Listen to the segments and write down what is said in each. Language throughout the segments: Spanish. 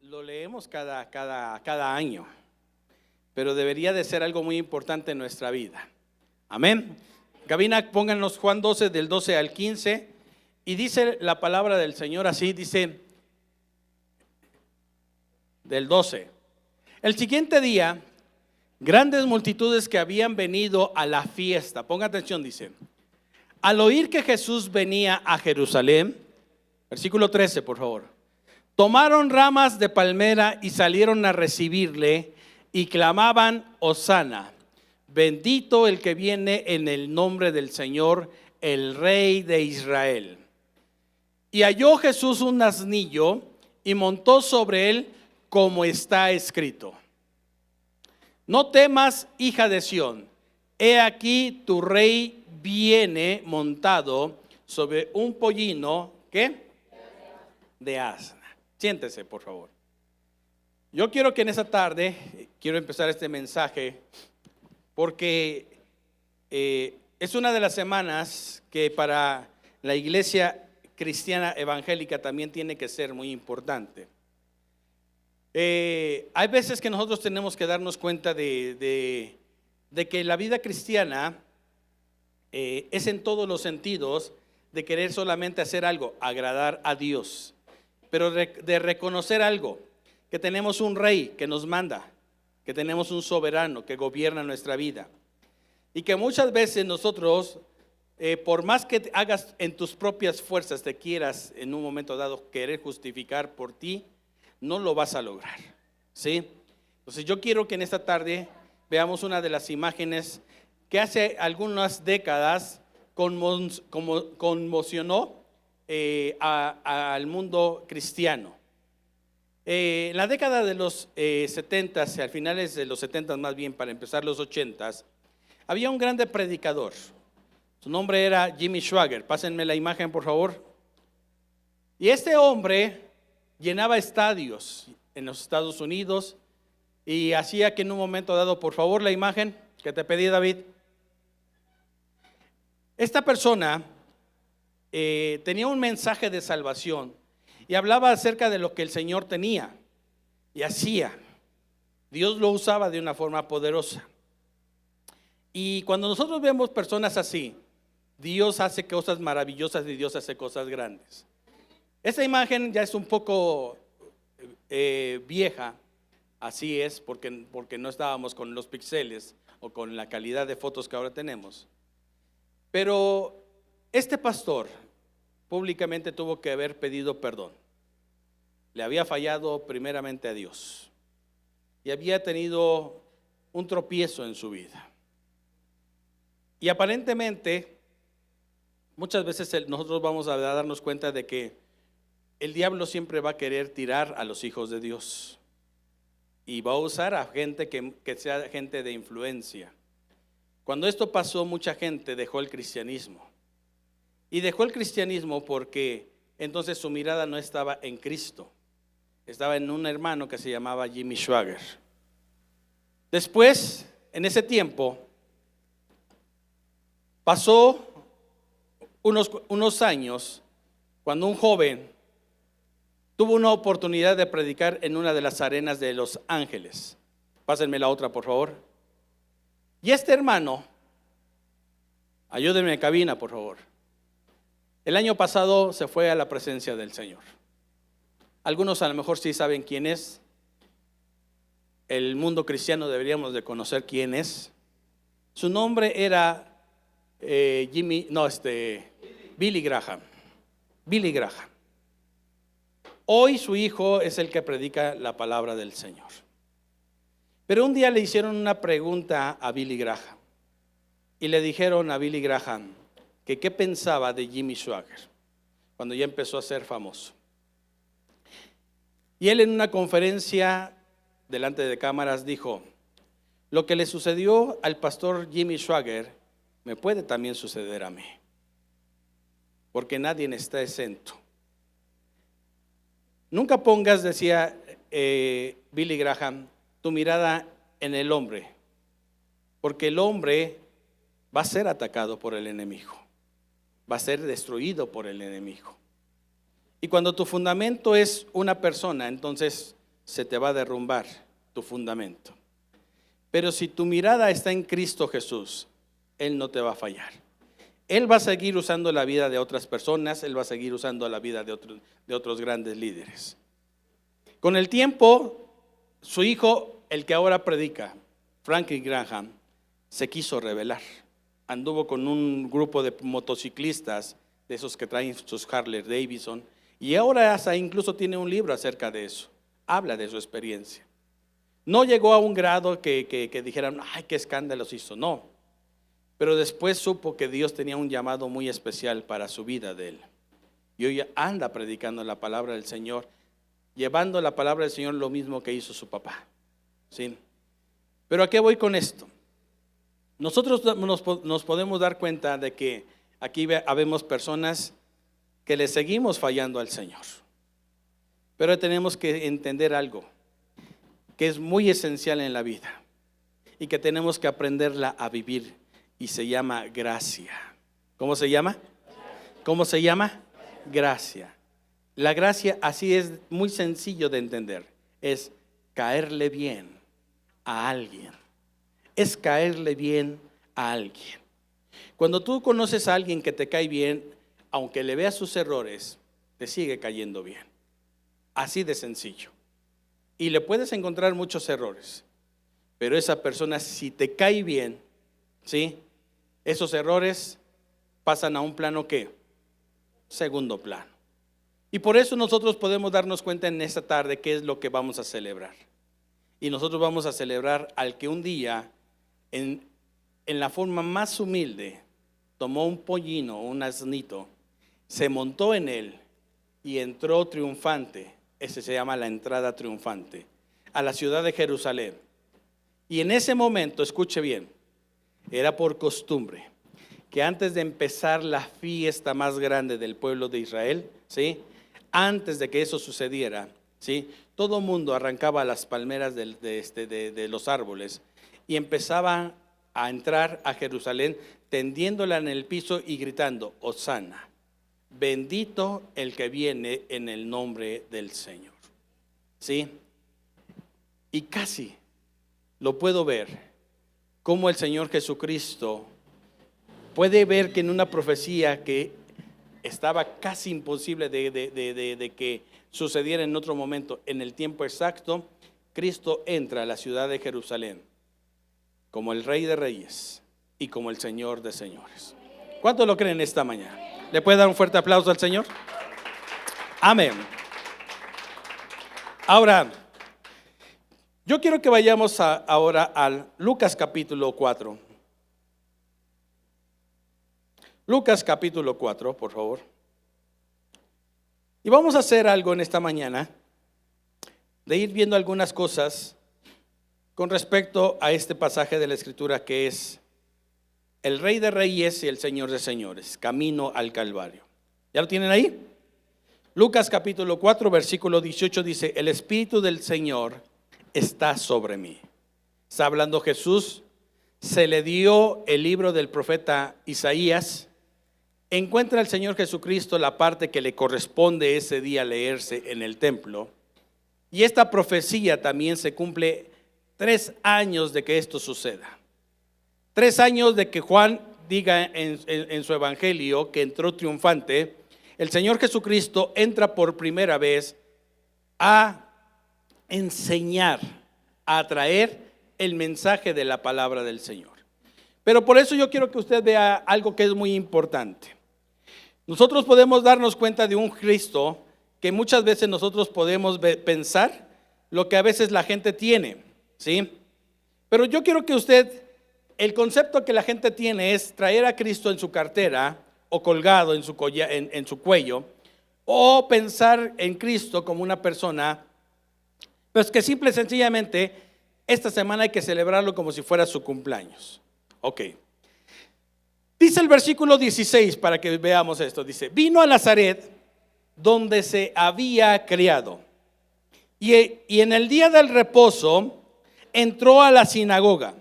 lo leemos cada año, pero debería de ser algo muy importante en nuestra vida. Amén. Gabina, pónganos Juan 12 del 12 al 15 y dice la palabra del Señor así, dice del 12. El siguiente día, grandes multitudes que habían venido a la fiesta, ponga atención, dice, al oír que Jesús venía a Jerusalén, versículo 13 por favor, tomaron ramas de palmera y salieron a recibirle y clamaban: Hosana, bendito el que viene en el nombre del Señor, el Rey de Israel. Y halló Jesús un asnillo y montó sobre él, como está escrito: no temas, hija de Sión, he aquí tu rey viene montado sobre un pollino, ¿qué? De asna. Siéntese, por favor. Yo quiero que en esta tarde, quiero empezar este mensaje porque es una de las semanas que para la iglesia cristiana evangélica también tiene que ser muy importante. Hay veces que nosotros tenemos que darnos cuenta de que la vida cristiana es en todos los sentidos de querer solamente hacer algo, agradar a Dios, pero de reconocer algo, que tenemos un rey que nos manda, que tenemos un soberano que gobierna nuestra vida, y que muchas veces nosotros, por más que hagas en tus propias fuerzas, te quieras en un momento dado querer justificar por ti, no lo vas a lograr, ¿sí? Entonces yo quiero que en esta tarde veamos una de las imágenes que hace algunas décadas conmocionó al mundo cristiano. En la década de los 70, al finales de los 70 más bien, para empezar los 80, había un grande predicador. Su nombre era Jimmy Swaggart. Pásenme la imagen, por favor. Y este hombre llenaba estadios en los Estados Unidos y hacía que en un momento dado, por favor, la imagen que te pedí, David. Esta persona tenía un mensaje de salvación y hablaba acerca de lo que el Señor tenía y hacía. Dios lo usaba de una forma poderosa. Y cuando nosotros vemos personas así, Dios hace cosas maravillosas y Dios hace cosas grandes. Esta imagen ya es un poco vieja, así es, porque no estábamos con los píxeles o con la calidad de fotos que ahora tenemos. Pero este pastor públicamente tuvo que haber pedido perdón. Le había fallado primeramente a Dios y había tenido un tropiezo en su vida. Y aparentemente, muchas veces nosotros vamos a darnos cuenta de que el diablo siempre va a querer tirar a los hijos de Dios y va a usar a gente que sea gente de influencia. Cuando esto pasó, mucha gente dejó el cristianismo. Y dejó el cristianismo porque entonces su mirada no estaba en Cristo, estaba en un hermano que se llamaba Jimmy Swaggart. Después, en ese tiempo, pasó unos años cuando un joven tuvo una oportunidad de predicar en una de las arenas de Los Ángeles. Pásenme la otra, por favor. Y este hermano, ayúdenme en cabina, por favor. El año pasado se fue a la presencia del Señor. Algunos a lo mejor sí saben quién es. El mundo cristiano deberíamos de conocer quién es. Su nombre era Billy Graham. Billy Graham. Hoy su hijo es el que predica la palabra del Señor. Pero un día le hicieron una pregunta a Billy Graham y le dijeron a Billy Graham que qué pensaba de Jimmy Swaggart cuando ya empezó a ser famoso. Y él en una conferencia delante de cámaras dijo: lo que le sucedió al pastor Jimmy Swaggart me puede también suceder a mí, porque nadie está exento. Nunca pongas, decía Billy Graham, tu mirada en el hombre, porque el hombre va a ser atacado por el enemigo, va a ser destruido por el enemigo. Y cuando tu fundamento es una persona, entonces se te va a derrumbar tu fundamento. Pero si tu mirada está en Cristo Jesús, Él no te va a fallar. Él va a seguir usando la vida de otras personas, Él va a seguir usando la vida de otros grandes líderes. Con el tiempo, su hijo, el que ahora predica, Franklin Graham, se quiso rebelar. Anduvo con un grupo de motociclistas, de esos que traen sus Harley Davidson, y ahora hasta incluso tiene un libro acerca de eso. Habla de su experiencia. No llegó a un grado que dijeran, ay, qué escándalos hizo, no. Pero después supo que Dios tenía un llamado muy especial para su vida de él. Y hoy anda predicando la palabra del Señor, llevando la palabra del Señor lo mismo que hizo su papá. ¿Sí? Pero ¿a qué voy con esto? Nosotros nos podemos dar cuenta de que aquí habemos personas que le seguimos fallando al Señor. Pero tenemos que entender algo que es muy esencial en la vida y que tenemos que aprenderla a vivir, y se llama gracia. ¿Cómo se llama? ¿Cómo se llama? Gracia. La gracia, así es, muy sencillo de entender, es caerle bien a alguien. Es caerle bien a alguien. Cuando tú conoces a alguien que te cae bien, aunque le veas sus errores, te sigue cayendo bien. Así de sencillo. Y le puedes encontrar muchos errores, pero esa persona, si te cae bien, ¿sí?, esos errores pasan a un plano, ¿qué? Segundo plano. Y por eso nosotros podemos darnos cuenta en esta tarde qué es lo que vamos a celebrar. Y nosotros vamos a celebrar al que un día, en la forma más humilde, tomó un pollino, un asnito, se montó en él y entró triunfante. Ese se llama la entrada triunfante a la ciudad de Jerusalén. Y en ese momento, escuche bien, era por costumbre que antes de empezar la fiesta más grande del pueblo de Israel, ¿sí?, antes de que eso sucediera, ¿sí?, todo mundo arrancaba las palmeras de los árboles y empezaba a entrar a Jerusalén tendiéndola en el piso y gritando, Hosana, bendito el que viene en el nombre del Señor. ¿Sí? Y casi lo puedo ver, como el Señor Jesucristo puede ver que en una profecía que estaba casi imposible de que sucediera en otro momento, en el tiempo exacto, Cristo entra a la ciudad de Jerusalén como el Rey de Reyes y como el Señor de Señores. ¿Cuántos lo creen esta mañana? ¿Le puede dar un fuerte aplauso al Señor? Amén. Ahora, yo quiero que vayamos ahora al Lucas capítulo 4. Lucas capítulo 4, por favor. Y vamos a hacer algo en esta mañana, de ir viendo algunas cosas con respecto a este pasaje de la Escritura que es el Rey de Reyes y el Señor de Señores, camino al Calvario. ¿Ya lo tienen ahí? Lucas capítulo 4, versículo 18 dice, el Espíritu del Señor está sobre mí. Está hablando Jesús, se le dio el libro del profeta Isaías. Encuentra el Señor Jesucristo la parte que le corresponde ese día leerse en el templo. Y esta profecía también se cumple 3 años de que esto suceda. 3 años de que Juan diga en su evangelio que entró triunfante. El Señor Jesucristo entra por primera vez a enseñar, a traer el mensaje de la palabra del Señor. Pero por eso yo quiero que usted vea algo que es muy importante. Nosotros podemos darnos cuenta de un Cristo que muchas veces nosotros podemos pensar lo que a veces la gente tiene, ¿sí? Pero yo quiero que usted, el concepto que la gente tiene es traer a Cristo en su cartera o colgado en su cuello, o pensar en Cristo como una persona, pues que simple y sencillamente esta semana hay que celebrarlo como si fuera su cumpleaños. Ok. Dice el versículo 16 para que veamos esto. Dice, vino a Nazaret donde se había criado y en el día del reposo entró a la sinagoga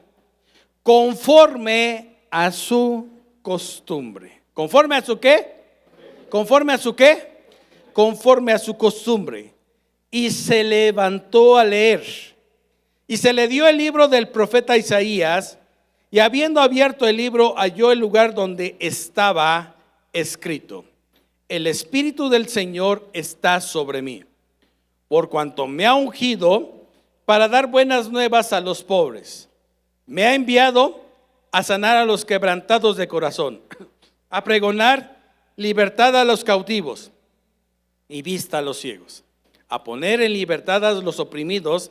conforme a su costumbre. ¿Conforme a su qué? ¿Conforme a su qué? Conforme a su costumbre. y se levantó a leer. Y se le dio el libro del profeta Isaías, y habiendo abierto el libro, halló el lugar donde estaba escrito: el Espíritu del Señor está sobre mí, por cuanto me ha ungido para dar buenas nuevas a los pobres. Me ha enviado a sanar a los quebrantados de corazón, a pregonar libertad a los cautivos y vista a los ciegos, a poner en libertad a los oprimidos,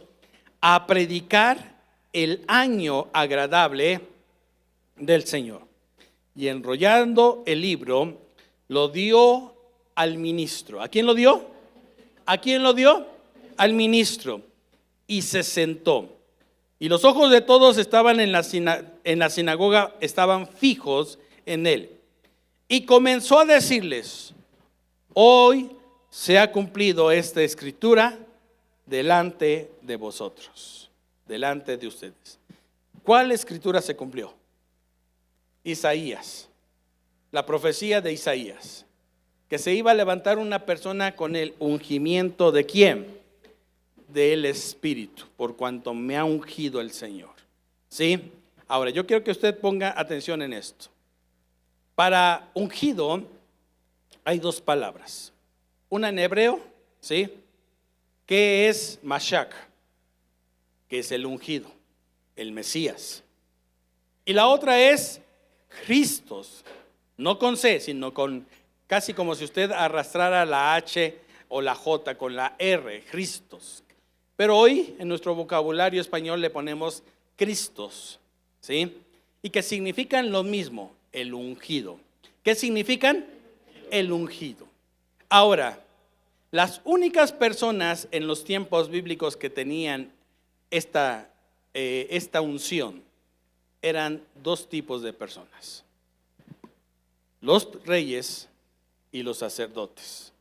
a predicar el año agradable del Señor. Y enrollando el libro, lo dio al ministro. ¿A quién lo dio? ¿A quién lo dio? Al ministro. Y se sentó. Y los ojos de todos estaban en la sinagoga, estaban fijos en él. Y comenzó a decirles: hoy se ha cumplido esta escritura delante de vosotros, delante de ustedes. ¿Cuál escritura se cumplió? Isaías, la profecía de Isaías, que se iba a levantar una persona con el ungimiento ¿de quién? Del Espíritu, por cuanto me ha ungido el Señor. ¿Sí? Ahora, yo quiero que usted ponga atención en esto. Para ungido hay dos palabras. Una en hebreo, ¿sí?, que es Mashiach, que es el ungido, el Mesías. Y la otra es Christos, no con C, sino con, casi como si usted arrastrara la H o la J con la R, Christos. Pero hoy en nuestro vocabulario español le ponemos Cristos, ¿sí? Y que significan lo mismo, el ungido. ¿Qué significan? El ungido. Ahora, las únicas personas en los tiempos bíblicos que tenían esta unción eran dos tipos de personas: los reyes y los sacerdotes.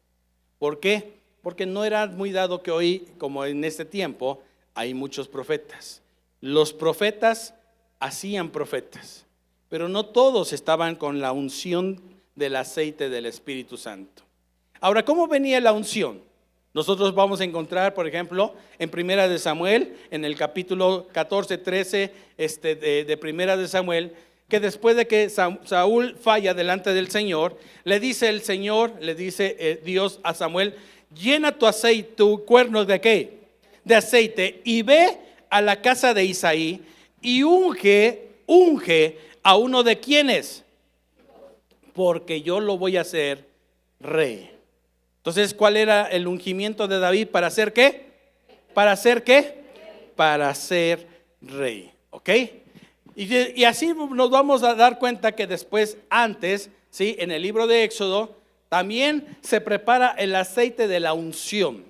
¿Por qué? Porque no era muy dado que hoy, como en este tiempo, hay muchos profetas. Los profetas hacían profetas, pero no todos estaban con la unción del aceite del Espíritu Santo. Ahora, ¿cómo venía la unción? Nosotros vamos a encontrar, por ejemplo, en Primera de Samuel, en el capítulo 14, 13 de Primera de Samuel, que después de que Saúl falla delante del Señor, le dice el Señor, le dice Dios a Samuel: llena tu aceite, tu cuerno ¿de qué? De aceite, y ve a la casa de Isaí y unge a uno de quienes, porque yo lo voy a hacer rey. Entonces, ¿cuál era el ungimiento de David? ¿Para hacer qué? ¿Para hacer qué? Para ser rey, ¿ok? Y así nos vamos a dar cuenta que después, antes, ¿sí?, en el libro de Éxodo, también se prepara el aceite de la unción.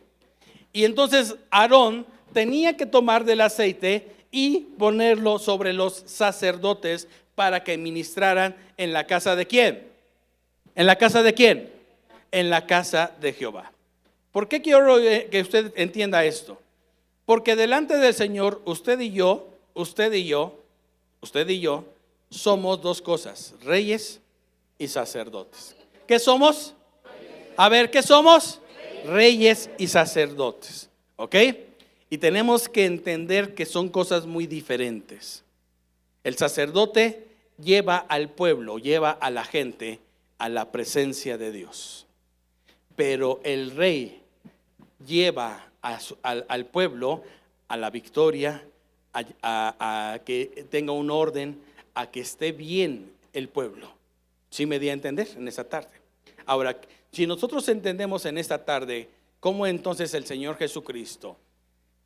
Y entonces Aarón tenía que tomar del aceite y ponerlo sobre los sacerdotes para que ministraran en la casa de ¿quién? ¿En la casa de quién? En la casa de Jehová. ¿Por qué quiero que usted entienda esto? Porque delante del Señor, usted y yo somos dos cosas: reyes y sacerdotes. ¿Qué somos? A ver, ¿qué somos? Reyes y sacerdotes, ¿ok? Y tenemos que entender que son cosas muy diferentes. El sacerdote lleva al pueblo, lleva a la gente a la presencia de Dios. Pero el rey lleva al pueblo a la victoria, a que tenga un orden, a que esté bien el pueblo. ¿Sí me di a entender en esta tarde? Ahora, si nosotros entendemos en esta tarde cómo entonces el Señor Jesucristo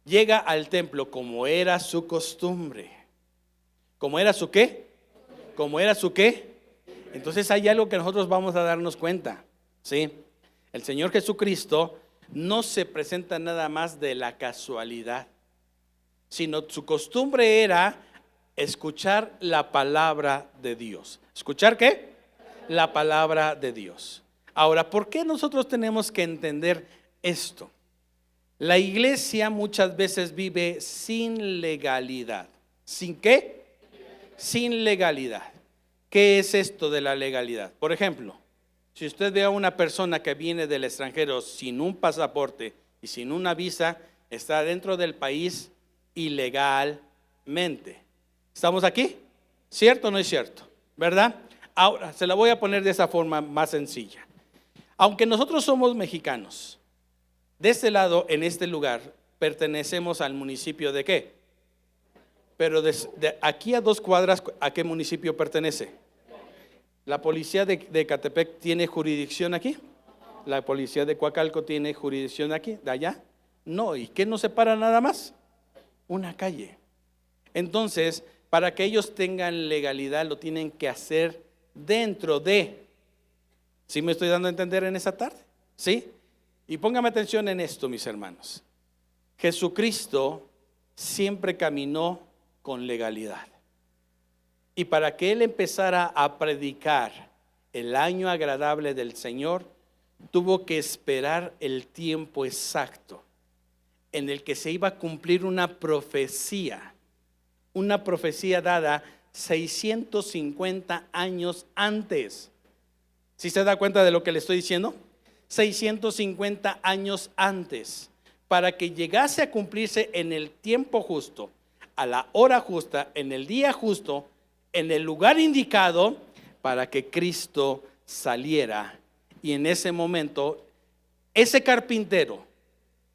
llega al templo como era su costumbre, ¿cómo era su qué? ¿Cómo era su qué? Entonces hay algo que nosotros vamos a darnos cuenta, ¿sí? El Señor Jesucristo no se presenta nada más de la casualidad, sino su costumbre era escuchar la palabra de Dios. ¿Escuchar qué? La palabra de Dios. Ahora, ¿por qué nosotros tenemos que entender esto? La iglesia muchas veces vive sin legalidad. ¿Sin qué? Sin legalidad. ¿Qué es esto de la legalidad? Por ejemplo, si usted ve a una persona que viene del extranjero sin un pasaporte y sin una visa está dentro del país ilegalmente. ¿Estamos aquí? ¿Cierto o no es cierto? ¿Verdad? Ahora, se la voy a poner de esa forma más sencilla. Aunque nosotros somos mexicanos, de este lado, en este lugar, pertenecemos al municipio de ¿qué? Pero de aquí a 2 cuadras, ¿a qué municipio pertenece? ¿La policía de Ecatepec tiene jurisdicción aquí? ¿La policía de Coacalco tiene jurisdicción aquí? ¿De allá? No. ¿Y qué nos separa nada más? Una calle. Entonces, para que ellos tengan legalidad, lo tienen que hacer dentro de. ¿Sí me estoy dando a entender en esa tarde? ¿Sí? Y póngame atención en esto, mis hermanos. Jesucristo siempre caminó con legalidad. Y para que Él empezara a predicar el año agradable del Señor, tuvo que esperar el tiempo exacto en el que se iba a cumplir una profecía dada 650 años antes. ¿Sí se da cuenta de lo que le estoy diciendo? 650 años antes, para que llegase a cumplirse en el tiempo justo, a la hora justa, en el día justo, en el lugar indicado, para que Cristo saliera. Y en ese momento, ese carpintero,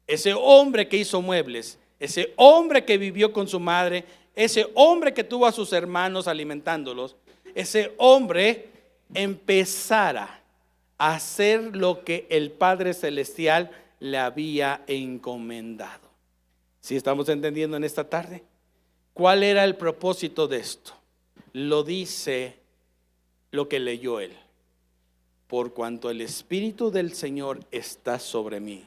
ese hombre que hizo muebles, ese hombre que vivió con su madre, ese hombre que tuvo a sus hermanos alimentándolos, ese hombre empezara a hacer lo que el Padre Celestial le había encomendado. ¿Sí estamos entendiendo en esta tarde? ¿Cuál era el propósito de esto? Lo dice lo que leyó él. Por cuanto el Espíritu del Señor está sobre mí,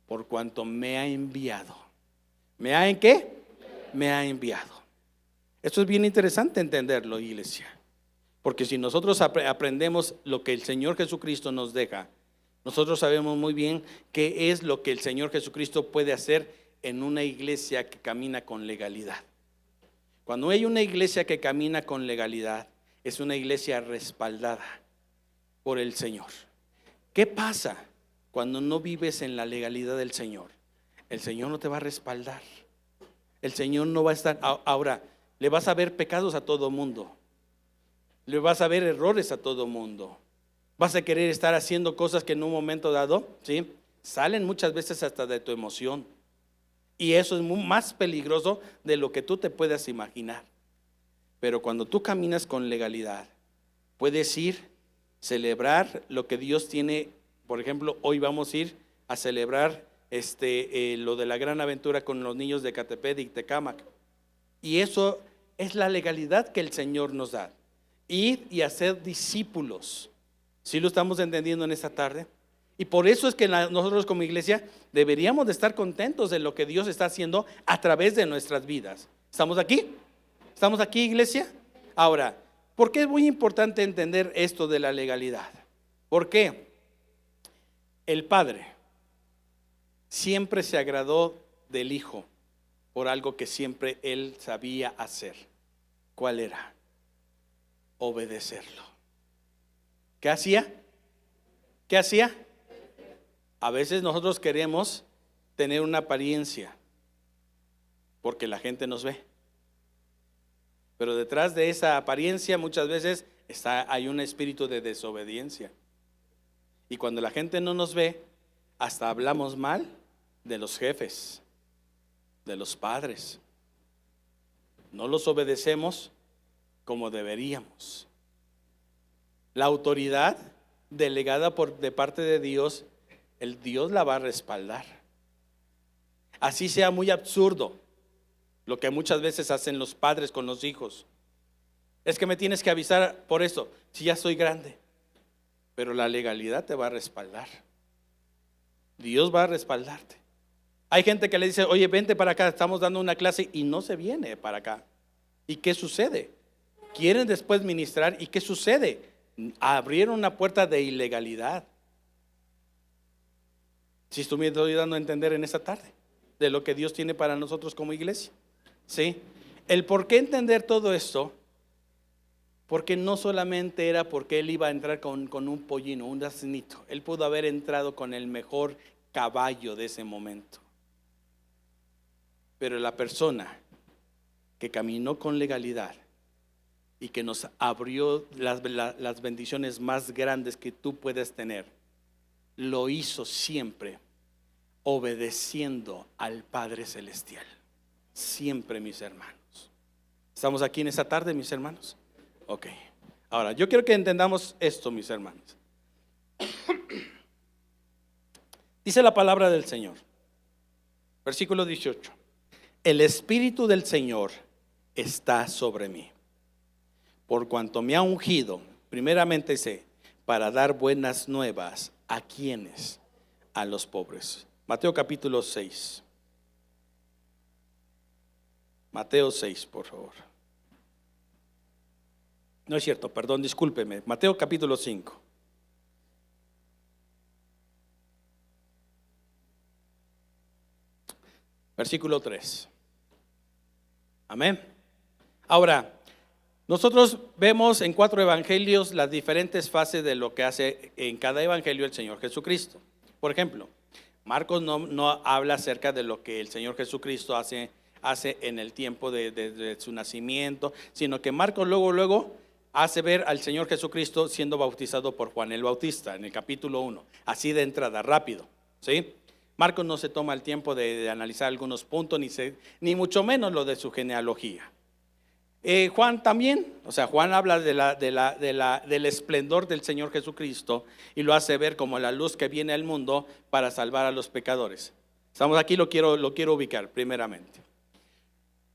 por cuanto me ha enviado. ¿Me ha en qué? Me ha enviado. Esto es bien interesante entenderlo, iglesia. Porque si nosotros aprendemos lo que el Señor Jesucristo nos deja, nosotros sabemos muy bien qué es lo que el Señor Jesucristo puede hacer en una iglesia que camina con legalidad. Cuando hay una iglesia que camina con legalidad, es una iglesia respaldada por el Señor. ¿Qué pasa cuando no vives en la legalidad del Señor? El Señor no te va a respaldar. El Señor no va a estar. Ahora, le vas a ver pecados a todo mundo. Le vas a ver errores a todo mundo. Vas a querer estar haciendo cosas que en un momento dado, ¿sí?, salen muchas veces hasta de tu emoción. Y eso es más peligroso de lo que tú te puedas imaginar. Pero cuando tú caminas con legalidad, puedes ir, celebrar lo que Dios tiene. Por ejemplo, hoy vamos a ir a celebrar lo de la gran aventura con los niños de Ecatepec y Tecámac. Y eso es la legalidad que el Señor nos da. Ir y hacer discípulos. ¿Sí lo estamos entendiendo en esta tarde? Y por eso es que nosotros como iglesia deberíamos de estar contentos de lo que Dios está haciendo a través de nuestras vidas. ¿Estamos aquí? ¿Estamos aquí, iglesia? Ahora, ¿por qué es muy importante entender esto de la legalidad? Porque el Padre siempre se agradó del Hijo por algo que siempre Él sabía hacer. ¿Cuál era? Obedecerlo. ¿Qué hacía? ¿Qué hacía? A veces nosotros queremos tener una apariencia porque la gente nos ve. Pero detrás de esa apariencia muchas veces hay un espíritu de desobediencia. Y cuando la gente no nos ve, hasta hablamos mal de los jefes, de los padres. No los obedecemos como deberíamos. La autoridad delegada de parte de Dios, el Dios la va a respaldar. Así sea muy absurdo lo que muchas veces hacen los padres con los hijos. Es que me tienes que avisar por eso, si ya soy grande. Pero la legalidad te va a respaldar. Dios va a respaldarte. Hay gente que le dice, oye, vente para acá, estamos dando una clase, y no se viene para acá. ¿Y qué sucede? Quieren después ministrar, ¿y qué sucede? Abrieron una puerta de ilegalidad. Si estoy me estoy dando a entender en esta tarde de lo que Dios tiene para nosotros como iglesia. ¿Sí? El por qué entender todo esto, porque no solamente era porque él iba a entrar con un pollino, un asnito. Él pudo haber entrado con el mejor caballo de ese momento. Pero la persona que caminó con legalidad y que nos abrió las bendiciones más grandes que tú puedes tener, lo hizo siempre obedeciendo al Padre Celestial. Siempre, mis hermanos. ¿Estamos aquí en esta tarde, mis hermanos? Ok. Ahora, yo quiero que entendamos esto, mis hermanos. Dice la palabra del Señor, versículo 18: el Espíritu del Señor está sobre mí, por cuanto me ha ungido, primeramente dice, para dar buenas nuevas a quienes, a los pobres. Mateo capítulo 6. Mateo 6, por favor. No es cierto, perdón, discúlpeme. Mateo capítulo 5. Versículo 3. Amén. Ahora, nosotros vemos en 4 evangelios las diferentes fases de lo que hace en cada evangelio el Señor Jesucristo. Por ejemplo, Marcos no habla acerca de lo que el Señor Jesucristo hace en el tiempo de su nacimiento, sino que Marcos luego hace ver al Señor Jesucristo siendo bautizado por Juan el Bautista en el capítulo 1, así de entrada, rápido, ¿sí? Marcos no se toma el tiempo de analizar algunos puntos, ni mucho menos lo de su genealogía. Juan también, o sea, Juan habla del esplendor del Señor Jesucristo y lo hace ver como la luz que viene al mundo para salvar a los pecadores. Estamos aquí, lo quiero ubicar primeramente.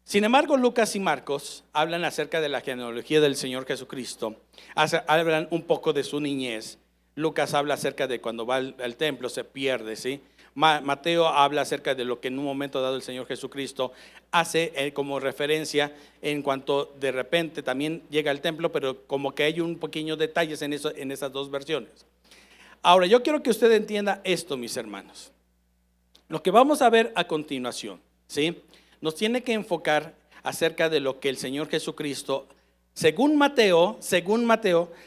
Sin embargo, Lucas y Marcos hablan acerca de la genealogía del Señor Jesucristo, hablan un poco de su niñez. Lucas habla acerca de cuando va al templo, se pierde, ¿sí? Mateo habla acerca de lo que en un momento dado el Señor Jesucristo hace como referencia en cuanto de repente también llega al templo, pero como que hay un pequeño detalles en esas dos versiones. Ahora, yo quiero que usted entienda esto, mis hermanos. Lo que vamos a ver a continuación, ¿sí?, nos tiene que enfocar acerca de lo que el Señor Jesucristo, según Mateo,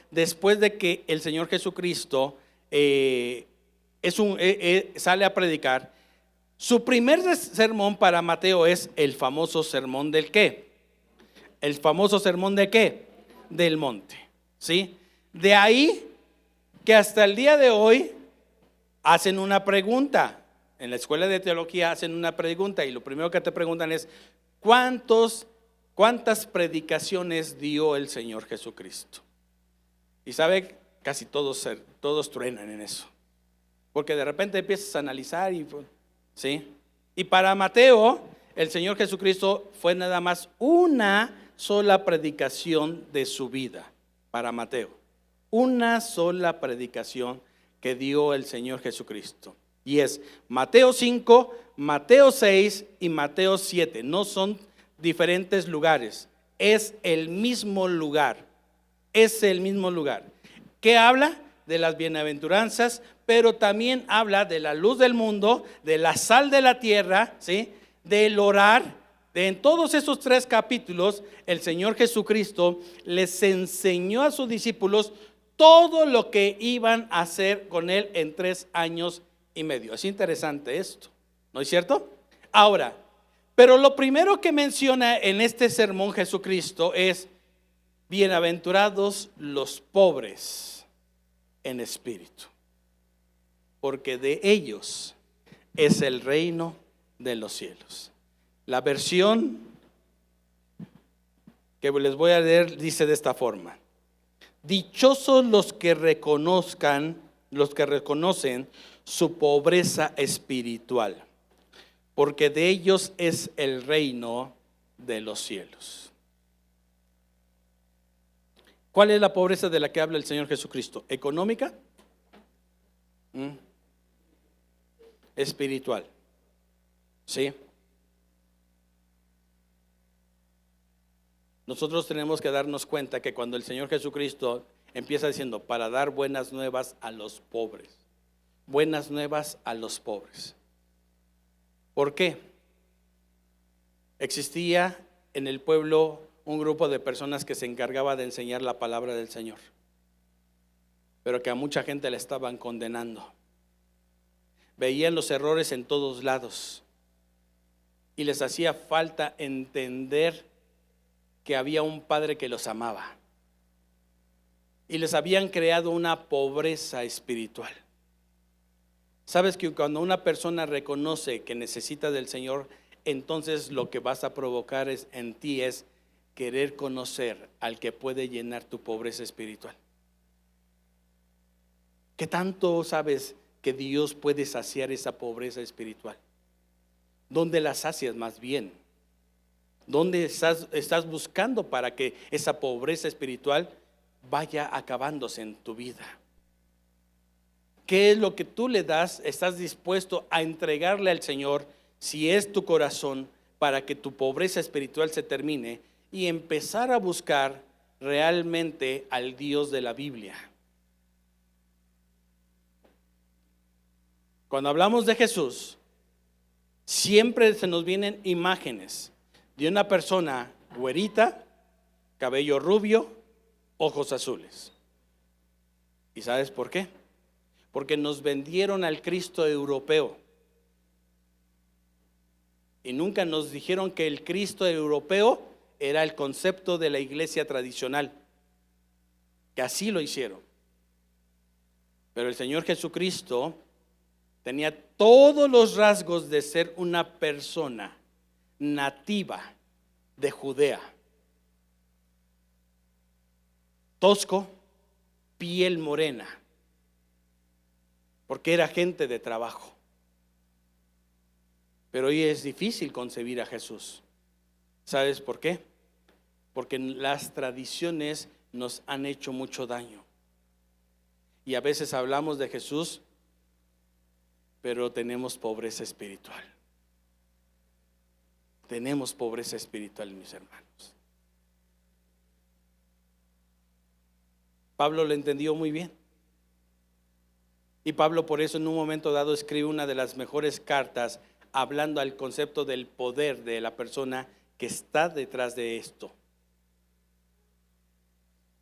después de que el Señor Jesucristo sale a predicar, su primer sermón para Mateo es el famoso sermón del ¿qué? El famoso sermón de ¿qué? Del monte, ¿sí? De ahí que hasta el día de hoy hacen una pregunta. En la escuela de teología hacen una pregunta y lo primero que te preguntan es ¿cuántas predicaciones dio el Señor Jesucristo? Y sabe, casi todos truenan en eso, porque de repente empiezas a analizar ¿sí? Y para Mateo, el Señor Jesucristo fue nada más una sola predicación de su vida. Para Mateo, una sola predicación que dio el Señor Jesucristo. Y es Mateo 5, Mateo 6 y Mateo 7. No son diferentes lugares, es el mismo lugar. Es el mismo lugar. ¿Qué habla? De las bienaventuranzas, pero también habla de la luz del mundo, de la sal de la tierra, ¿sí?, del orar. En todos esos 3 capítulos, el Señor Jesucristo les enseñó a sus discípulos todo lo que iban a hacer con Él en 3 años y medio. Es interesante esto, ¿no es cierto? Ahora, pero lo primero que menciona en este sermón Jesucristo es: bienaventurados los pobres en espíritu, porque de ellos es el reino de los cielos. La versión que les voy a leer dice de esta forma: dichosos los que reconocen su pobreza espiritual, porque de ellos es el reino de los cielos. ¿Cuál es la pobreza de la que habla el Señor Jesucristo? ¿Económica? Espiritual. ¿Sí? Nosotros tenemos que darnos cuenta que cuando el Señor Jesucristo empieza diciendo para dar buenas nuevas a los pobres, buenas nuevas a los pobres. ¿Por qué? Existía en el pueblo un grupo de personas que se encargaba de enseñar la palabra del Señor, pero que a mucha gente le estaban condenando. veían los errores en todos lados y les hacía falta entender que había un Padre que los amaba, y les habían creado una pobreza espiritual. Sabes que cuando una persona reconoce que necesita del Señor, entonces lo que vas a provocar en ti es querer conocer al que puede llenar tu pobreza espiritual. ¿Qué tanto sabes que Dios puede saciar esa pobreza espiritual? ¿Dónde la sacias más bien? ¿Dónde estás buscando para que esa pobreza espiritual vaya acabándose en tu vida? ¿Qué es lo que tú le das? ¿Estás dispuesto a entregarle al Señor, si es tu corazón, para que tu pobreza espiritual se termine y empezar a buscar realmente al Dios de la Biblia? Cuando hablamos de Jesús, siempre se nos vienen imágenes de una persona güerita, cabello rubio, ojos azules. ¿Y sabes por qué? Porque nos vendieron al Cristo europeo y nunca nos dijeron que el Cristo europeo era el concepto de la iglesia tradicional, que así lo hicieron. Pero el Señor Jesucristo tenía todos los rasgos de ser una persona nativa de Judea. Tosco, piel morena, porque era gente de trabajo. Pero hoy es difícil concebir a Jesús. ¿Sabes por qué? Porque las tradiciones nos han hecho mucho daño. Y a veces hablamos de Jesús, pero tenemos pobreza espiritual. Tenemos pobreza espiritual, mis hermanos. Pablo lo entendió muy bien. Y Pablo por eso en un momento dado escribe una de las mejores cartas hablando al concepto del poder de la persona que está detrás de esto.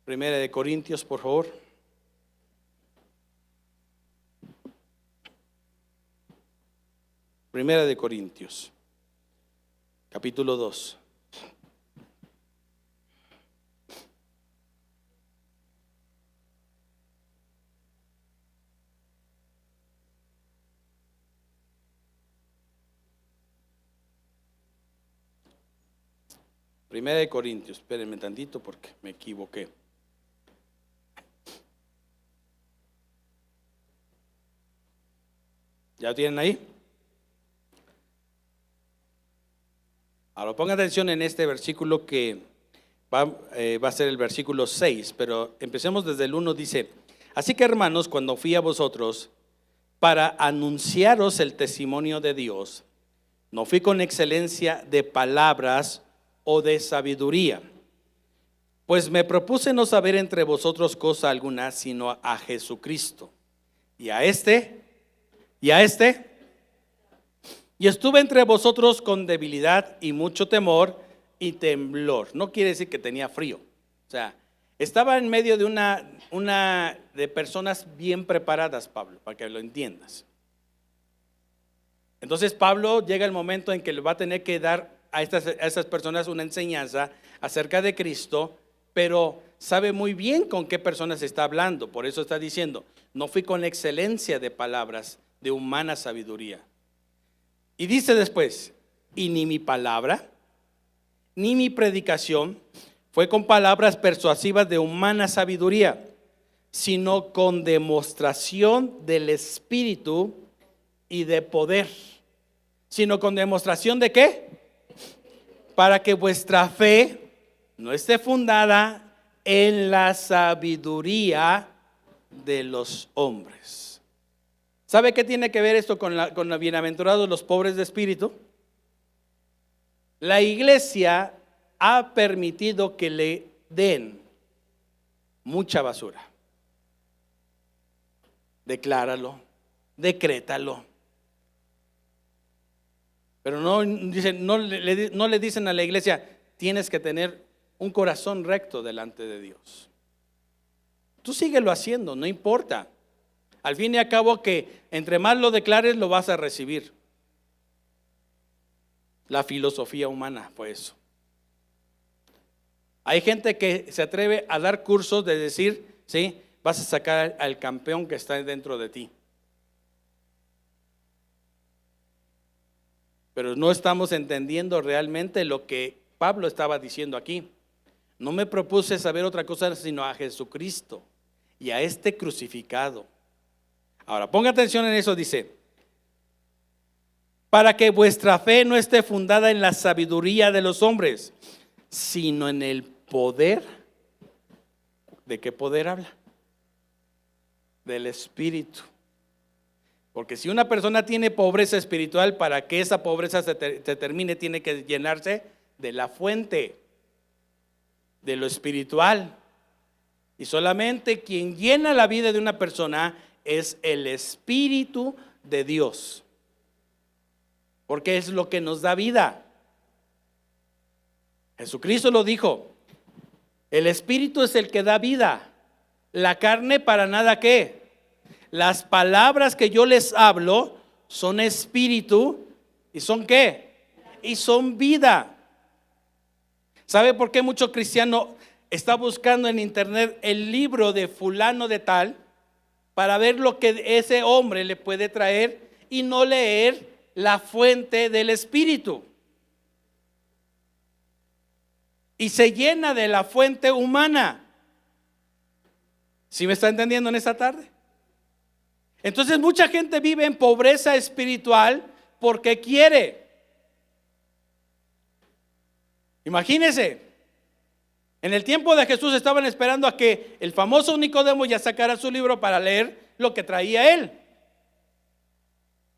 Primera de Corintios, por favor. Primera de Corintios, capítulo 2. Primera de Corintios, espérenme tantito porque me equivoqué. ¿Ya lo tienen ahí? Ahora pongan atención en este versículo que va a ser el versículo 6, pero empecemos desde el 1, dice: así que hermanos, cuando fui a vosotros para anunciaros el testimonio de Dios, no fui con excelencia de palabras o de sabiduría, pues me propuse no saber entre vosotros cosa alguna, sino a Jesucristo y a este, y estuve entre vosotros con debilidad y mucho temor y temblor. No quiere decir que tenía frío, o sea, estaba en medio de una de personas bien preparadas, Pablo, para que lo entiendas. Entonces Pablo llega el momento en que le va a tener que dar a estas personas una enseñanza acerca de Cristo, pero sabe muy bien con qué personas está hablando. Por eso está diciendo: no fui con excelencia de palabras de humana sabiduría. Y dice después: y ni mi palabra ni mi predicación fue con palabras persuasivas de humana sabiduría, sino con demostración del Espíritu y de poder. ¿Sino con demostración de qué? Para que vuestra fe no esté fundada en la sabiduría de los hombres. ¿Sabe qué tiene que ver esto con los bienaventurados, los pobres de espíritu? La iglesia ha permitido que le den mucha basura. Decláralo, decrétalo. Pero no le dicen a la iglesia: tienes que tener un corazón recto delante de Dios. Tú síguelo haciendo, no importa. Al fin y al cabo que entre más lo declares lo vas a recibir. La filosofía humana fue eso. Hay gente que se atreve a dar cursos de decir, sí, vas a sacar al campeón que está dentro de ti. Pero no estamos entendiendo realmente lo que Pablo estaba diciendo aquí. No me propuse saber otra cosa sino a Jesucristo y a este crucificado. Ahora, ponga atención en eso, dice, para que vuestra fe no esté fundada en la sabiduría de los hombres, sino en el poder. ¿De qué poder habla? Del Espíritu. Porque si una persona tiene pobreza espiritual, para que esa pobreza se termine, tiene que llenarse de la fuente, de lo espiritual. Y solamente quien llena la vida de una persona es el Espíritu de Dios. Porque es lo que nos da vida. Jesucristo lo dijo. El Espíritu es el que da vida. La carne para nada ¿qué? Las palabras que yo les hablo son espíritu y son ¿qué? Y son vida. ¿Sabe por qué mucho cristiano está buscando en internet el libro de fulano de tal para ver lo que ese hombre le puede traer y no leer la fuente del Espíritu? Y se llena de la fuente humana. ¿Sí me está entendiendo en esta tarde? Entonces mucha gente vive en pobreza espiritual porque quiere. Imagínense, en el tiempo de Jesús estaban esperando a que el famoso Nicodemo ya sacara su libro para leer lo que traía él.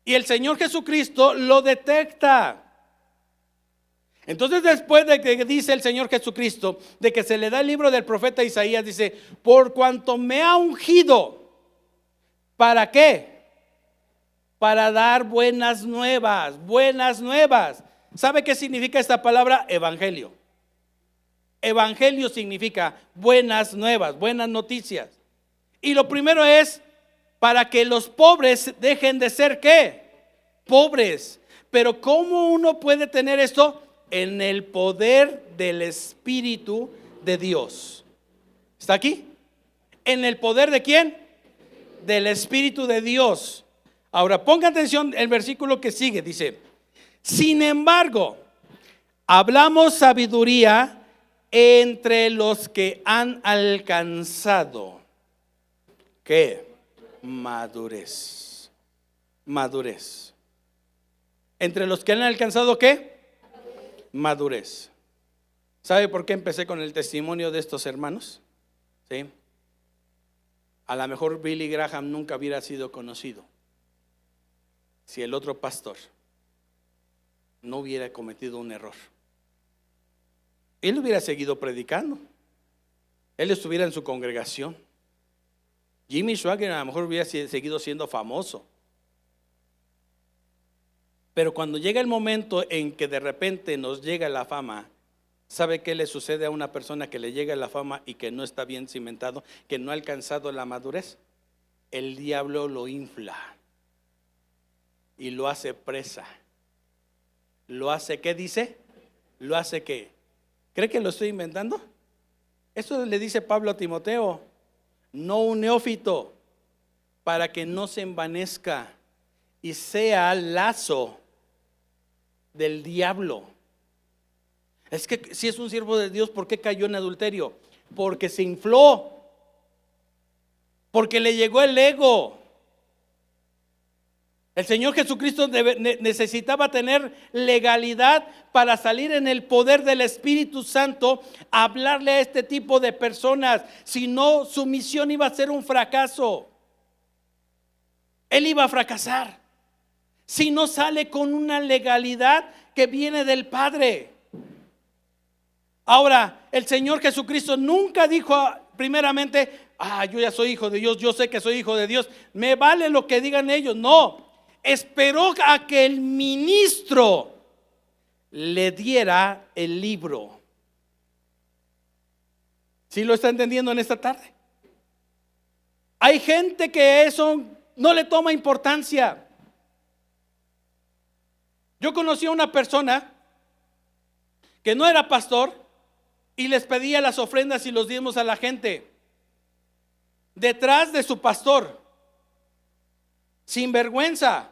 Y el Señor Jesucristo lo detecta. Entonces después de que dice el Señor Jesucristo de que se le da el libro del profeta Isaías, dice, por cuanto me ha ungido. ¿Para qué? Para dar buenas nuevas, buenas nuevas. ¿Sabe qué significa esta palabra? Evangelio. Evangelio significa buenas nuevas, buenas noticias. Y lo primero es para que los pobres dejen de ser ¿qué? Pobres. Pero ¿cómo uno puede tener esto? En el poder del Espíritu de Dios. ¿Está aquí? ¿En el poder de quién? Del Espíritu de Dios. Ahora ponga atención el versículo que sigue, dice, sin embargo, hablamos sabiduría entre los que han alcanzado ¿qué? Madurez. Madurez. Entre los que han alcanzado ¿qué? Madurez. ¿Sabe por qué empecé con el testimonio de estos hermanos? ¿Sí? A lo mejor Billy Graham nunca hubiera sido conocido si el otro pastor no hubiera cometido un error. Él hubiera seguido predicando. Él estuviera en su congregación. Jimmy Swaggart a lo mejor hubiera seguido siendo famoso. Pero cuando llega el momento en que de repente nos llega la fama, ¿sabe qué le sucede a una persona que le llega la fama y que no está bien cimentado, que no ha alcanzado la madurez? El diablo lo infla y lo hace presa. ¿Lo hace qué dice? ¿Lo hace qué? ¿Cree que lo estoy inventando? Esto le dice Pablo a Timoteo, no un neófito, para que no se envanezca y sea lazo del diablo. Es que si es un siervo de Dios, ¿por qué cayó en adulterio? Porque se infló, porque le llegó el ego. El Señor Jesucristo necesitaba tener legalidad para salir en el poder del Espíritu Santo a hablarle a este tipo de personas. Si no, su misión iba a ser un fracaso. Él iba a fracasar si no sale con una legalidad que viene del Padre. Ahora, el Señor Jesucristo nunca dijo primeramente, yo ya soy hijo de Dios, yo sé que soy hijo de Dios, me vale lo que digan ellos. No, esperó a que el ministro le diera el libro. ¿Sí lo está entendiendo en esta tarde? Hay gente que son no le toma importancia. Yo conocí a una persona que no era pastor y les pedía las ofrendas y los diezmos a la gente detrás de su pastor, sin vergüenza.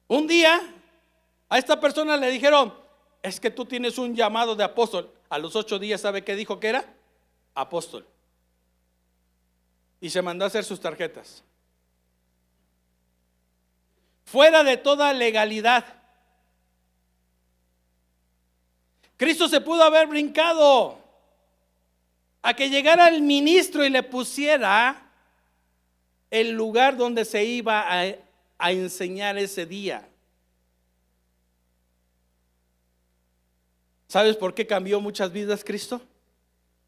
Un día a esta persona le dijeron: es que tú tienes un llamado de apóstol. A los 8 días, ¿sabe qué dijo que era? Apóstol. Y se mandó a hacer sus tarjetas. Fuera de toda legalidad. Cristo se pudo haber brincado a que llegara el ministro y le pusiera el lugar donde se iba a enseñar ese día. ¿Sabes por qué cambió muchas vidas Cristo?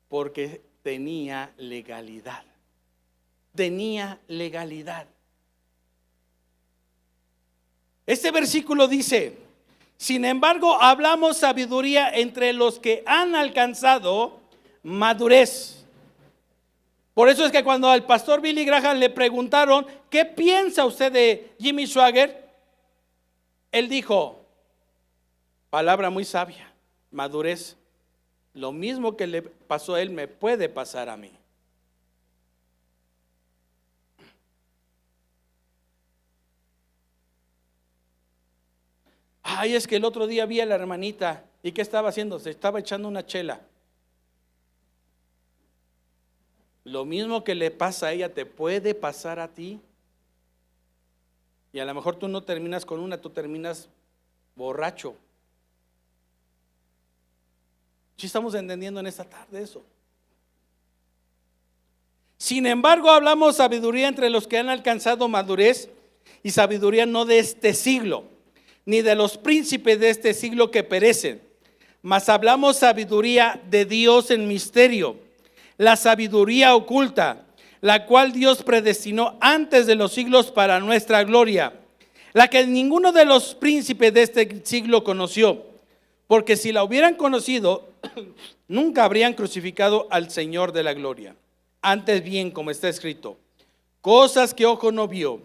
Porque tenía legalidad. Tenía legalidad. Este versículo dice: sin embargo, hablamos sabiduría entre los que han alcanzado madurez. Por eso es que cuando al pastor Billy Graham le preguntaron: ¿qué piensa usted de Jimmy Swaggart? Él dijo, palabra muy sabia, madurez. Lo mismo que le pasó a él me puede pasar a mí. Ay, es que el otro día vi a la hermanita. ¿Y qué estaba haciendo? Se estaba echando una chela. Lo mismo que le pasa a ella te puede pasar a ti. Y a lo mejor tú no terminas con una, tú terminas borracho. ¿Sí estamos entendiendo en esta tarde eso? Sin embargo, hablamos sabiduría entre los que han alcanzado madurez, y sabiduría no de este siglo, ni de los príncipes de este siglo que perecen, mas hablamos sabiduría de Dios en misterio, la sabiduría oculta, la cual Dios predestinó antes de los siglos para nuestra gloria, la que ninguno de los príncipes de este siglo conoció, porque si la hubieran conocido, nunca habrían crucificado al Señor de la gloria. Antes bien, como está escrito, cosas que ojo no vio,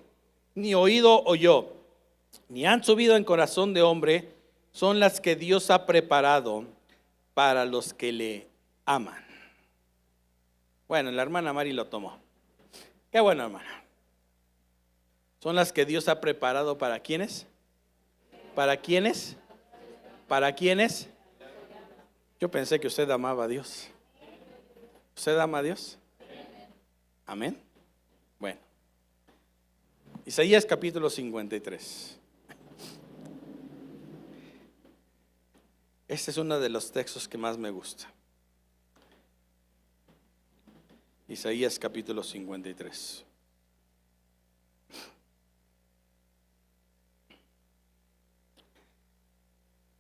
ni oído oyó, ni han subido en corazón de hombre, son las que Dios ha preparado para los que le aman. Bueno, la hermana Mari lo tomó. Qué bueno, hermana. Son las que Dios ha preparado para ¿quiénes? ¿Para quiénes? ¿Para quiénes? Yo pensé que usted amaba a Dios. ¿Usted ama a Dios? Amén. Bueno. Isaías capítulo 53. Este es uno de los textos que más me gusta. Isaías capítulo 53.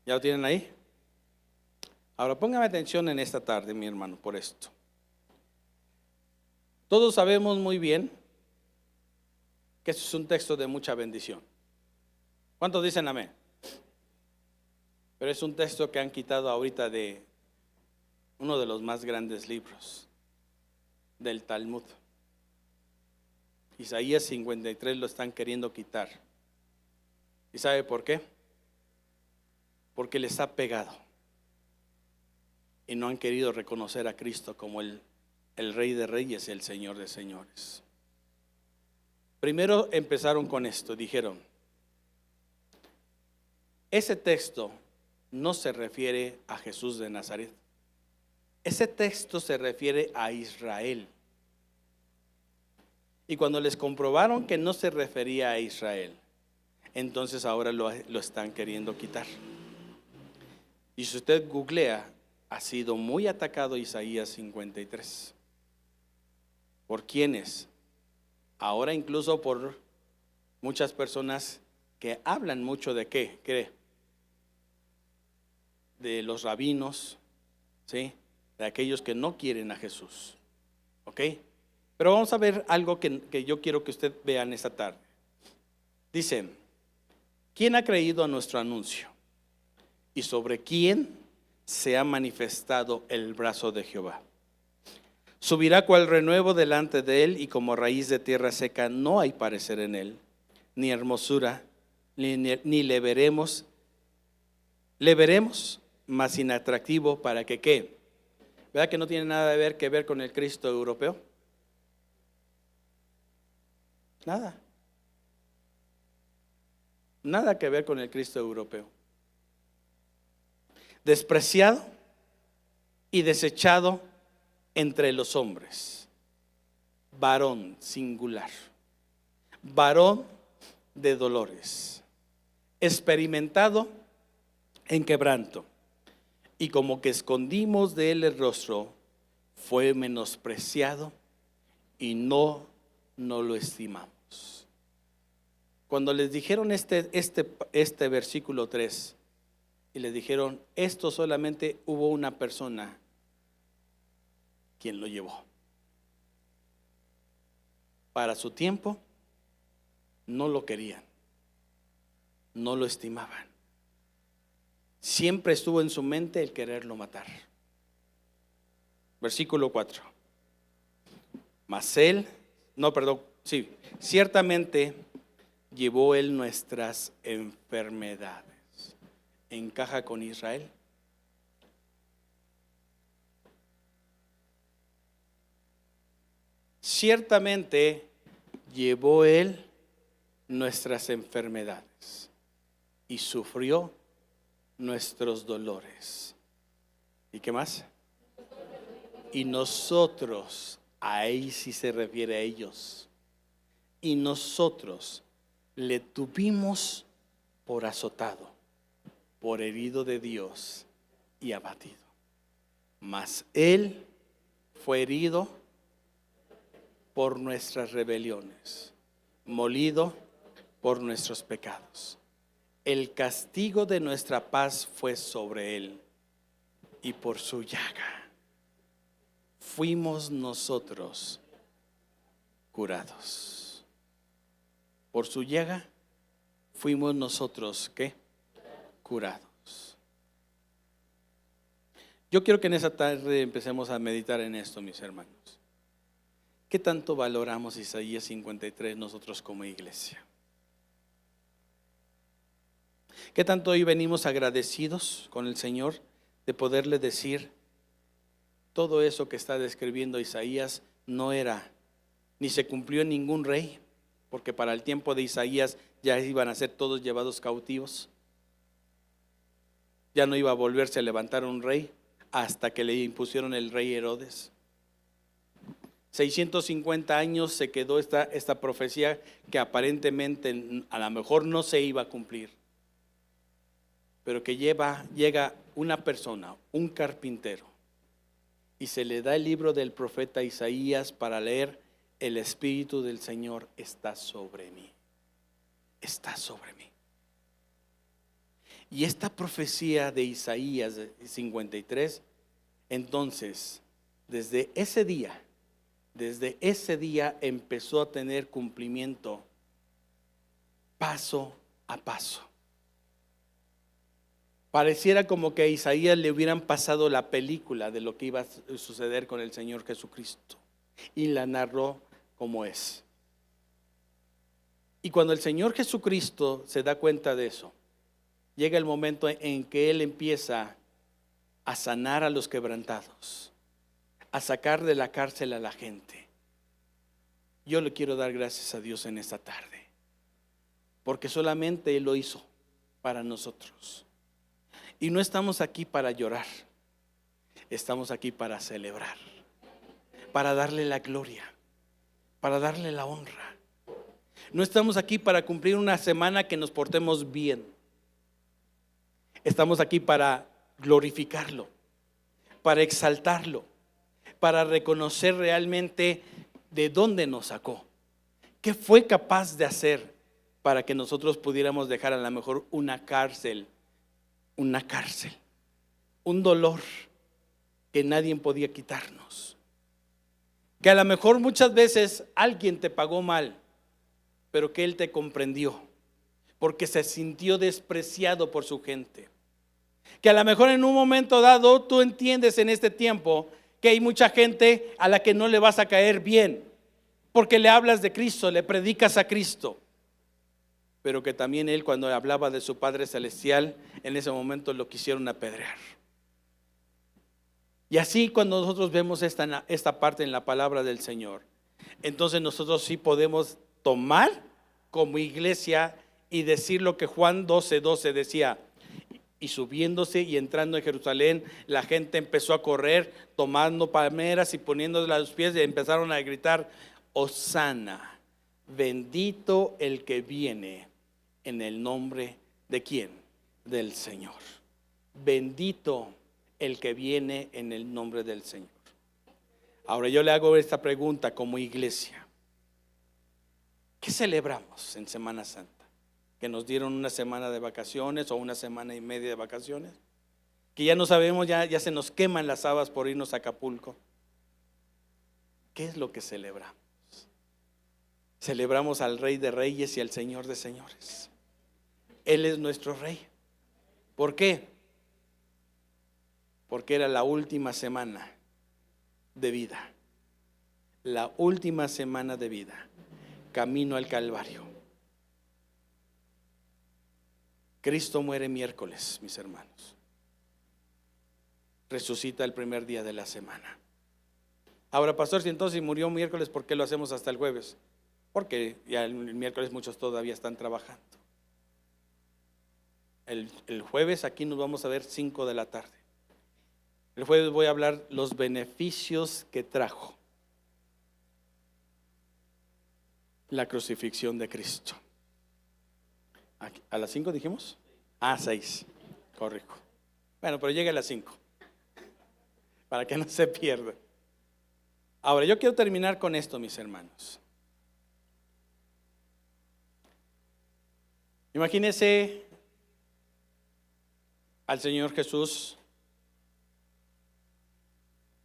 ¿Ya lo tienen ahí? Ahora póngame atención en esta tarde, mi hermano, por esto. Todos sabemos muy bien que este es un texto de mucha bendición. ¿Cuántos dicen amén? Pero es un texto que han quitado ahorita de uno de los más grandes libros del Talmud. Isaías 53 lo están queriendo quitar. ¿Y sabe por qué? Porque les ha pegado y no han querido reconocer a Cristo como el Rey de Reyes y el Señor de Señores. Primero empezaron con esto, dijeron, ese texto no se refiere a Jesús de Nazaret, ese texto se refiere a Israel. Y cuando les comprobaron que no se refería a Israel, entonces ahora lo están queriendo quitar. Y si usted googlea, ha sido muy atacado Isaías 53. ¿Por quiénes? Ahora incluso por muchas personas que hablan mucho de ¿qué cree? De los rabinos, ¿sí? De aquellos que no quieren a Jesús. ¿Ok? Pero vamos a ver algo que yo quiero que usted vea en esta tarde. Dice, ¿quién ha creído a nuestro anuncio? ¿Y sobre quién se ha manifestado el brazo de Jehová. Subirá cual renuevo delante de él, y como raíz de tierra seca no hay parecer en él, ni hermosura, ni le veremos, mas inatractivo para que ¿qué? ¿Verdad que no tiene nada que ver con el Cristo europeo? Nada. Nada que ver con el Cristo europeo. Despreciado y desechado entre los hombres, varón singular, varón de dolores, experimentado en quebranto, y como que escondimos de él el rostro, fue menospreciado y no lo estimamos. Cuando les dijeron este versículo 3, y les dijeron, esto solamente hubo una persona quien lo llevó. Para su tiempo no lo querían, no lo estimaban. Siempre estuvo en su mente el quererlo matar. Versículo 4. Mas él, ciertamente llevó él nuestras enfermedades. ¿Encaja con Israel? Ciertamente llevó él nuestras enfermedades y sufrió nuestros dolores. ¿Y qué más? Y nosotros, ahí sí se refiere a ellos, y nosotros le tuvimos por azotado, por herido de Dios y abatido. Mas él fue herido por nuestras rebeliones, molido por nuestros pecados. El castigo de nuestra paz fue sobre él, y por su llaga fuimos nosotros curados. Por su llaga fuimos nosotros, ¿qué? Curados. Yo quiero que en esa tarde empecemos a meditar en esto, mis hermanos. ¿Qué tanto valoramos Isaías 53 nosotros como iglesia? ¿Qué tanto hoy venimos agradecidos con el Señor de poderle decir todo eso que está describiendo Isaías no era, ni se cumplió en ningún rey, porque para el tiempo de Isaías ya iban a ser todos llevados cautivos? Ya no iba a volverse a levantar un rey hasta que le impusieron el rey Herodes. 650 años se quedó esta profecía que aparentemente a lo mejor no se iba a cumplir, pero que llega una persona, un carpintero, y se le da el libro del profeta Isaías para leer: el Espíritu del Señor está sobre mí, está sobre mí. Y esta profecía de Isaías 53, entonces, desde ese día empezó a tener cumplimiento paso a paso. Pareciera como que a Isaías le hubieran pasado la película de lo que iba a suceder con el Señor Jesucristo, y la narró como es. Y cuando el Señor Jesucristo se da cuenta de eso, llega el momento en que Él empieza a sanar a los quebrantados, a sacar de la cárcel a la gente. Yo le quiero dar gracias a Dios en esta tarde, porque solamente Él lo hizo para nosotros. Y no estamos aquí para llorar, estamos aquí para celebrar, para darle la gloria, para darle la honra. No estamos aquí para cumplir una semana que nos portemos bien. Estamos aquí para glorificarlo, para exaltarlo, para reconocer realmente de dónde nos sacó, qué fue capaz de hacer para que nosotros pudiéramos dejar a lo mejor una cárcel, un dolor que nadie podía quitarnos, que a lo mejor muchas veces alguien te pagó mal, pero que Él te comprendió porque se sintió despreciado por su gente. Que a lo mejor en un momento dado tú entiendes en este tiempo que hay mucha gente a la que no le vas a caer bien, porque le hablas de Cristo, le predicas a Cristo. Pero que también él, cuando hablaba de su Padre Celestial, en ese momento lo quisieron apedrear. Y así cuando nosotros vemos esta parte en la palabra del Señor, entonces nosotros sí podemos tomar como iglesia y decir lo que Juan 12:12 decía: y subiéndose y entrando en Jerusalén, la gente empezó a correr, tomando palmeras y poniéndolas a los pies, y empezaron a gritar: Hosana, bendito el que viene en el nombre de ¿quién? Del Señor. Bendito el que viene en el nombre del Señor. Ahora yo le hago esta pregunta como iglesia: ¿qué celebramos en Semana Santa? ¿Que nos dieron una semana de vacaciones o una semana y media de vacaciones? Que ya no sabemos, ya se nos queman las habas por irnos a Acapulco. ¿Qué es lo que celebramos? Celebramos al Rey de Reyes y al Señor de Señores. Él es nuestro Rey. ¿Por qué? Porque era la última semana de vida. La última semana de vida, camino al Calvario. Cristo muere miércoles, mis hermanos. Resucita el primer día de la semana. Ahora, pastor, si entonces murió miércoles, ¿por qué lo hacemos hasta el jueves? Porque ya el miércoles muchos todavía están trabajando. El jueves aquí nos vamos a ver 5 de la tarde. El jueves voy a hablar los beneficios que trajo la crucifixión de Cristo. ¿A las 5 dijimos? 6, correcto. Bueno, pero llegue a las 5 para que no se pierda. Ahora, yo quiero terminar con esto, mis hermanos. Imagínense al Señor Jesús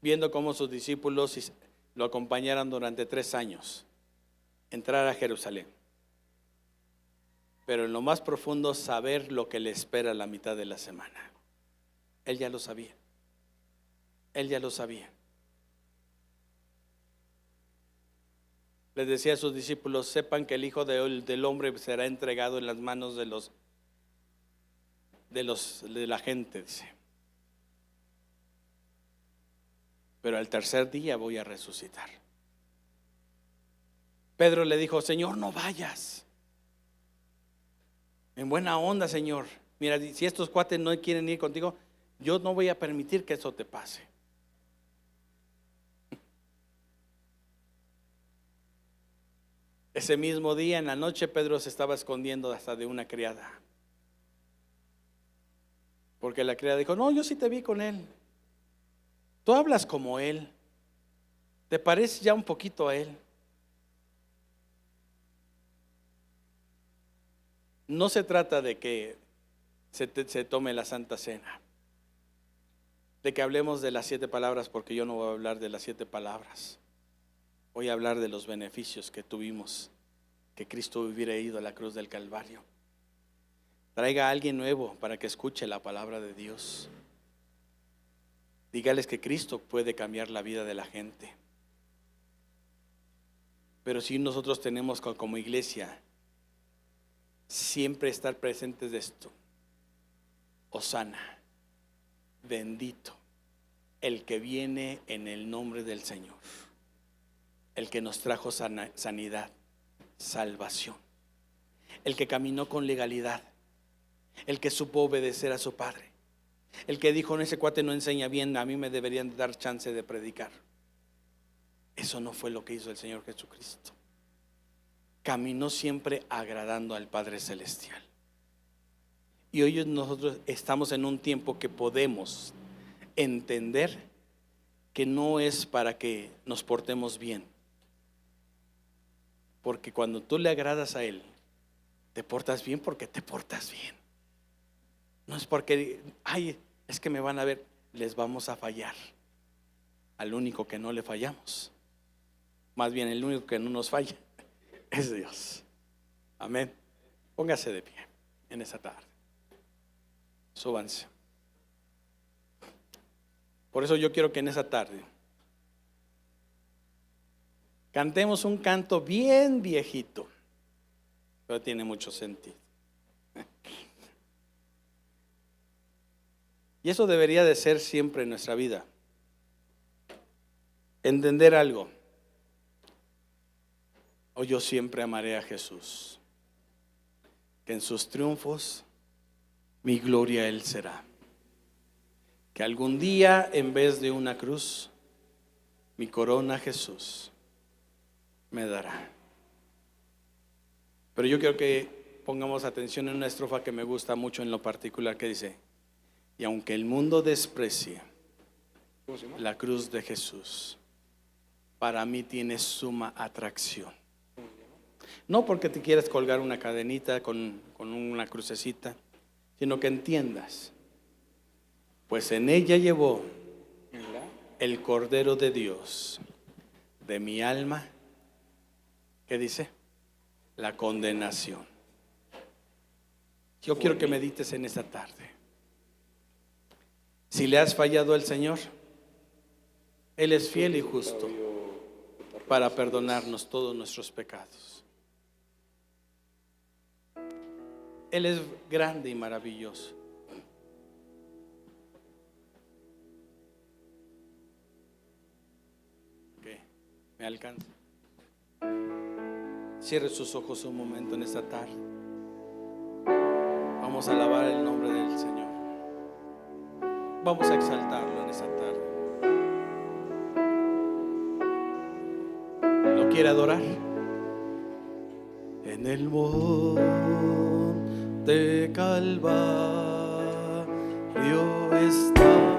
viendo cómo sus discípulos lo acompañaron durante 3 años, entrar a Jerusalén. Pero en lo más profundo saber lo que le espera a la mitad de la semana. Él ya lo sabía. Él ya lo sabía. Les decía a sus discípulos: sepan que el Hijo del Hombre será entregado en las manos de la gente, dice. Pero al tercer día voy a resucitar. Pedro le dijo: Señor, no vayas. En buena onda, Señor. Mira, si estos cuates no quieren ir contigo, yo no voy a permitir que eso te pase. Ese mismo día, en la noche, Pedro se estaba escondiendo hasta de una criada. Porque la criada dijo: no, yo sí te vi con él. Tú hablas como él. Te pareces ya un poquito a él. No se trata de que se tome la Santa Cena, de que hablemos de las 7 palabras, porque yo no voy a hablar de las 7 palabras. Voy a hablar de los beneficios que tuvimos, que Cristo hubiera ido a la cruz del Calvario. Traiga a alguien nuevo para que escuche la palabra de Dios. Dígales que Cristo puede cambiar la vida de la gente. Pero si nosotros tenemos como iglesia siempre estar presentes de esto: Hosana, bendito el que viene en el nombre del Señor, el que nos trajo sanidad, salvación, el que caminó con legalidad, el que supo obedecer a su Padre, el que dijo: no, ese cuate no enseña bien, a mí me deberían dar chance de predicar. Eso no fue lo que hizo el Señor Jesucristo. Caminó siempre agradando al Padre Celestial. Y hoy nosotros estamos en un tiempo que podemos entender que no es para que nos portemos bien, porque cuando tú le agradas a Él, te portas bien porque te portas bien. No es porque, es que me van a ver. Les vamos a fallar al único que no le fallamos. Más bien, el único que no nos falla es Dios. Amén. Póngase de pie en esta tarde. Súbanse. Por eso yo quiero que en esa tarde cantemos un canto bien viejito, pero tiene mucho sentido. Y eso debería de ser siempre en nuestra vida. Entender algo. O yo siempre amaré a Jesús, que en sus triunfos mi gloria Él será. Que algún día en vez de una cruz, mi corona Jesús me dará. Pero yo quiero que pongamos atención en una estrofa que me gusta mucho en lo particular, que dice: y aunque el mundo desprecie la cruz de Jesús, para mí tiene suma atracción. No porque te quieras colgar una cadenita con una crucecita, sino que entiendas, pues en ella llevó el Cordero de Dios de mi alma, ¿qué dice? La condenación. Yo quiero que medites en esta tarde. Si le has fallado al Señor, Él es fiel y justo para perdonarnos todos nuestros pecados. Él es grande y maravilloso. ¿Qué? ¿Me alcanza? Cierre sus ojos un momento en esta tarde. Vamos a alabar el nombre del Señor. Vamos a exaltarlo en esta tarde. ¿Lo quiere adorar? En el monte Calvario está